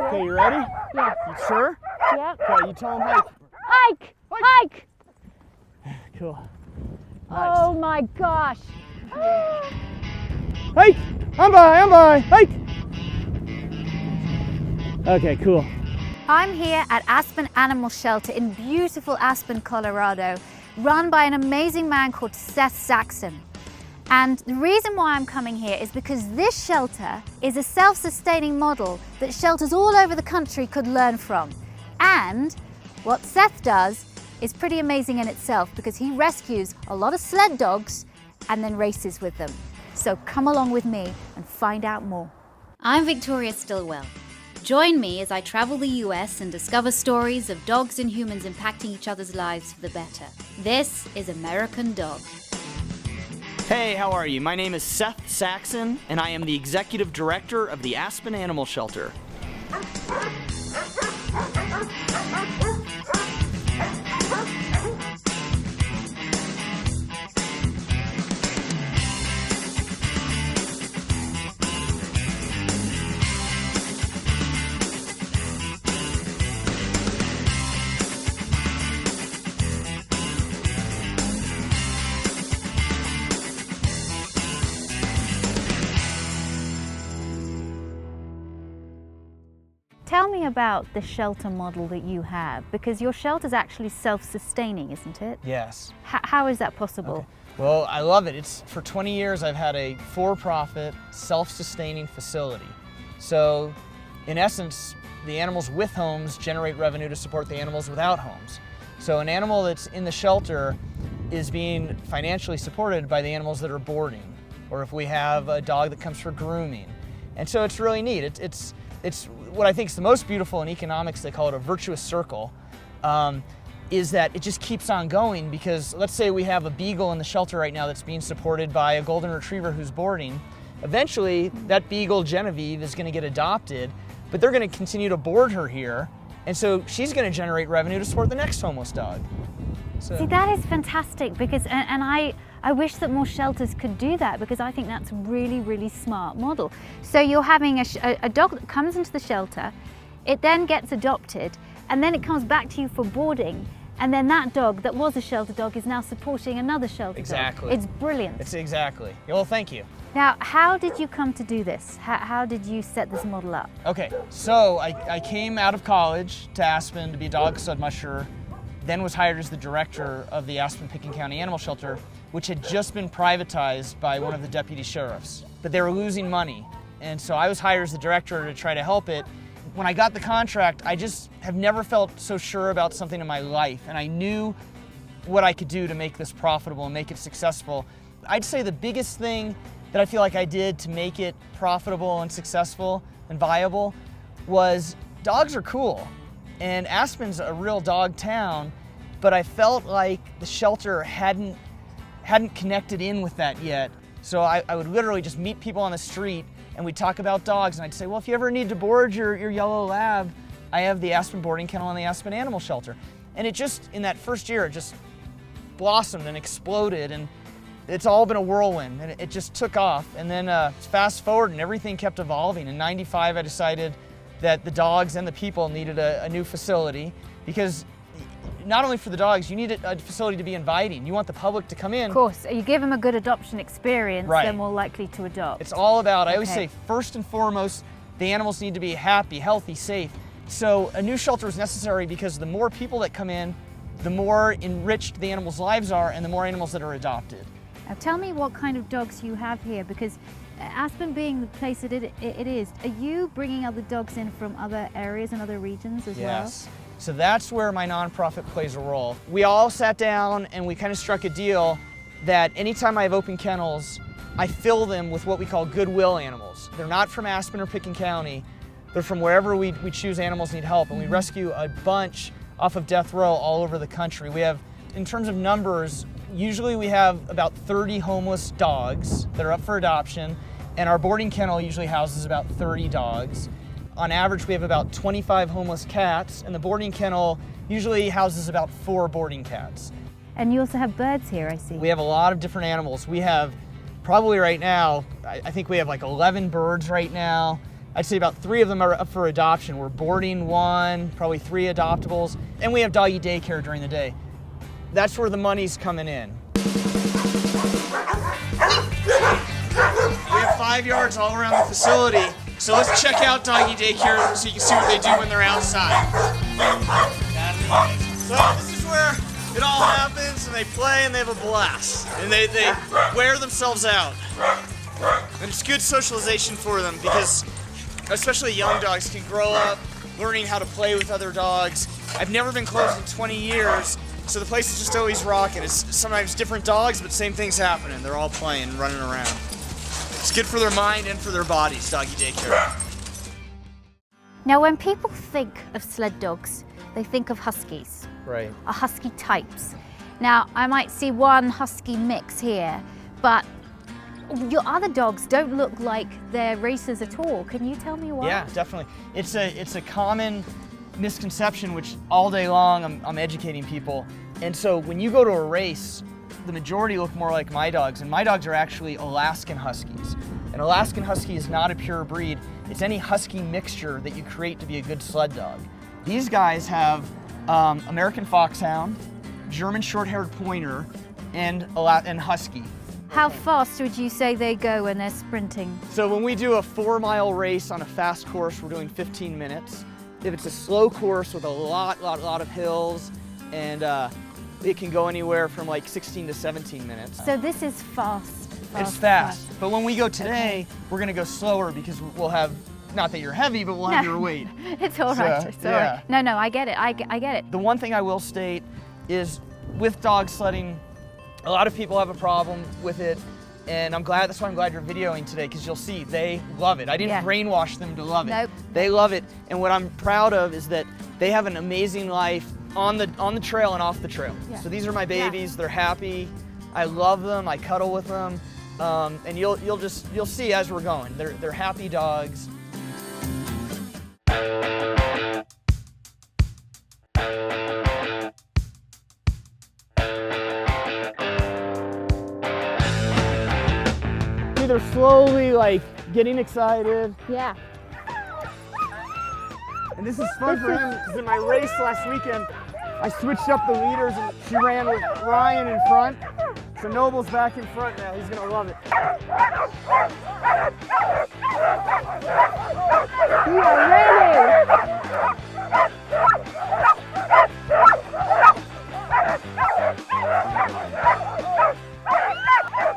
Okay, you ready? Yeah. You sure? Yep. Okay, you tell him hike. Hike! Hike! Cool. Nice. Oh my gosh. Hike! I'm by, hike! Okay, cool. I'm here at Aspen Animal Shelter in beautiful Aspen, Colorado, run by an amazing man called Seth Sachson. And the reason why I'm coming here is because this shelter is a self-sustaining model that shelters all over the country could learn from. And what Seth does is pretty amazing in itself because he rescues a lot of sled dogs and then races with them. So come along with me and find out more. I'm Victoria Stilwell. Join me as I travel the US and discover stories of dogs and humans impacting each other's lives for the better. This is American Dog. Hey, how are you? My name is Seth Sachson, and I am the Executive Director of the Aspen Animal Shelter. Tell me about the shelter model that you have, because your shelter is actually self-sustaining, isn't it? Yes. How is that possible? Okay. Well, I love it. For 20 years I've had a for-profit, self-sustaining facility. So, in essence, the animals with homes generate revenue to support the animals without homes. So an animal that's in the shelter is being financially supported by the animals that are boarding, or if we have a dog that comes for grooming. And so it's really neat. It's what I think is the most beautiful in economics, they call it a virtuous circle, is that it just keeps on going because let's say we have a beagle in the shelter right now that's being supported by a golden retriever who's boarding. Eventually, that beagle, Genevieve, is going to get adopted, but they're going to continue to board her here, and so she's going to generate revenue to support the next homeless dog. So. See, that is fantastic because, and I wish that more shelters could do that because I think that's a really, really smart model. So you're having a dog that comes into the shelter, it then gets adopted, and then it comes back to you for boarding, and then that dog that was a shelter dog is now supporting another shelter Exactly. dog. It's brilliant. It's exactly. Well, thank you. Now, how did you come to do this? How did you set this model up? Okay, so I came out of college to Aspen to be a dog stud musher, then was hired as the director of the Aspen-Pickens County Animal Shelter, which had just been privatized by one of the deputy sheriffs. But they were losing money, and so I was hired as the director to try to help it. When I got the contract, I just have never felt so sure about something in my life, and I knew what I could do to make this profitable and make it successful. I'd say the biggest thing that I feel like I did to make it profitable and successful and viable was dogs are cool. And Aspen's a real dog town, but I felt like the shelter hadn't connected in with that yet. So I would literally just meet people on the street and we'd talk about dogs, and I'd say, well, if you ever need to board your yellow lab, I have the Aspen boarding kennel and the Aspen Animal Shelter. And it just, in that first year, it just blossomed and exploded, and it's all been a whirlwind, and it just took off. And then fast forward, and everything kept evolving. In '95, I decided that the dogs and the people needed a new facility, because not only for the dogs, you need a facility to be inviting. You want the public to come in. Of course, you give them a good adoption experience, Right. they're more likely to adopt. It's all about, I always say, first and foremost, the animals need to be happy, healthy, safe. So a new shelter is necessary because the more people that come in, the more enriched the animals' lives are and the more animals that are adopted. Now tell me what kind of dogs you have here, because Aspen being the place that it is, are you bringing other dogs in from other areas and other regions as well? Yes. So that's where my nonprofit plays a role. We all sat down and we kind of struck a deal that anytime I have open kennels, I fill them with what we call goodwill animals. They're not from Aspen or Pickens County. They're from wherever we choose animals need help, and we rescue a bunch off of death row all over the country. We have, in terms of numbers, usually we have about 30 homeless dogs that are up for adoption, and our boarding kennel usually houses about 30 dogs. On average, we have about 25 homeless cats, and the boarding kennel usually houses about 4 boarding cats. And you also have birds here, I see. We have a lot of different animals. We have probably right now, I think we have like 11 birds right now. I'd say about 3 of them are up for adoption. We're boarding 1, probably 3 adoptables, and we have Doggie Daycare during the day. That's where the money's coming in. We have 5 yards all around the facility, so let's check out Doggie Daycare so you can see what they do when they're outside. So this is where it all happens, and they play and they have a blast, and they wear themselves out. And it's good socialization for them because especially young dogs can grow up learning how to play with other dogs. I've never been closed in 20 years, so the place is just always rocking. It's sometimes different dogs, but same things happening. They're all playing, running around. It's good for their mind and for their bodies, Doggie Daycare. Now, when people think of sled dogs, they think of Huskies. Right. Or Husky types. Now, I might see one Husky mix here, but your other dogs don't look like they're racers at all. Can you tell me why? Yeah, definitely. It's a common misconception, which all day long I'm educating people. And so when you go to a race, the majority look more like my dogs, and my dogs are actually Alaskan Huskies. An Alaskan Husky is not a pure breed. It's any Husky mixture that you create to be a good sled dog. These guys have American Foxhound, German Short-Haired Pointer, and Husky. How fast would you say they go when they're sprinting? So when we do a 4-mile race on a fast course, we're doing 15 minutes. If it's a slow course with a lot of hills, and it can go anywhere from like 16 to 17 minutes. So this is fast. It's fast. But when we go today, we're gonna go slower because we'll have, not that you're heavy, but we'll have your weight. It's all right. It's all right. No, I get it. I get it. The one thing I will state is with dog sledding, a lot of people have a problem with it, and that's why I'm glad you're videoing today, because you'll see they love it. I didn't brainwash them to love it. Nope. They love it, and what I'm proud of is that they have an amazing life on the trail and off the trail. Yeah. So these are my babies. They're happy. I love them. I cuddle with them, and you'll see as we're going. They're happy dogs. They're slowly like getting excited. Yeah. And this is fun for him because in my race last weekend, I switched up the leaders and she ran with Ryan in front. So Noble's back in front now. He's gonna love it. We are ready.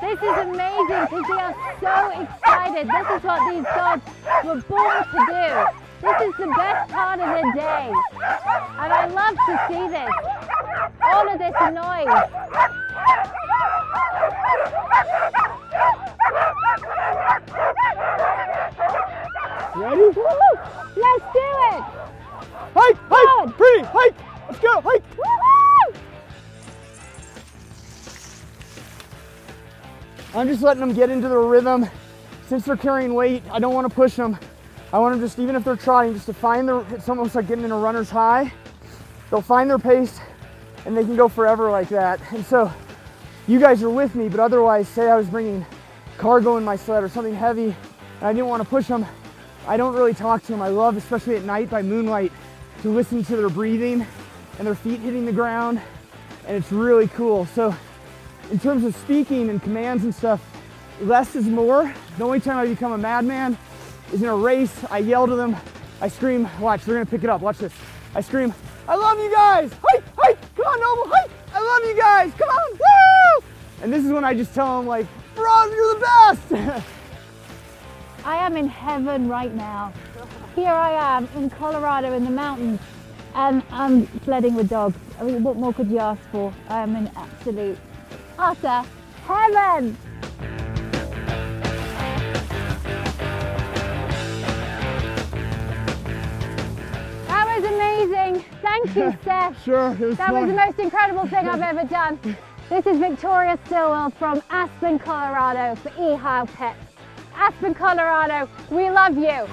This is amazing because they are so excited. This is what these dogs were born to do. This is the best part of their day. And I love to see this. All of this noise. Ready? Woo-hoo! Let's do it! Hike! Hike! Pretty! Hike! Let's go! Hike! Woo-hoo! I'm just letting them get into their rhythm. Since they're carrying weight, I don't want to push them. I want them just, even if they're trotting, just to find it's almost like getting in a runner's high. They'll find their pace and they can go forever like that. And so you guys are with me, but otherwise, say I was bringing cargo in my sled or something heavy and I didn't want to push them, I don't really talk to them. I love, especially at night by moonlight, to listen to their breathing and their feet hitting the ground, and it's really cool. So in terms of speaking and commands and stuff, less is more. The only time I become a madman is in a race. I yell to them, I scream, watch, they're gonna pick it up, watch this. I scream, I love you guys, hike, hike, come on Noble, hike, I love you guys, come on, woo! And this is when I just tell them like, bro, you're the best. I am in heaven right now. Here I am in Colorado in the mountains, and I'm sledding with dogs. I mean, what more could you ask for? I am in absolute, utter heaven. That was amazing. Thank you, Seth. Sure, it was That fun. was the most incredible thing I've ever done. This is Victoria Stilwell from Aspen, Colorado for eHile Pets. Aspen, Colorado, we love you.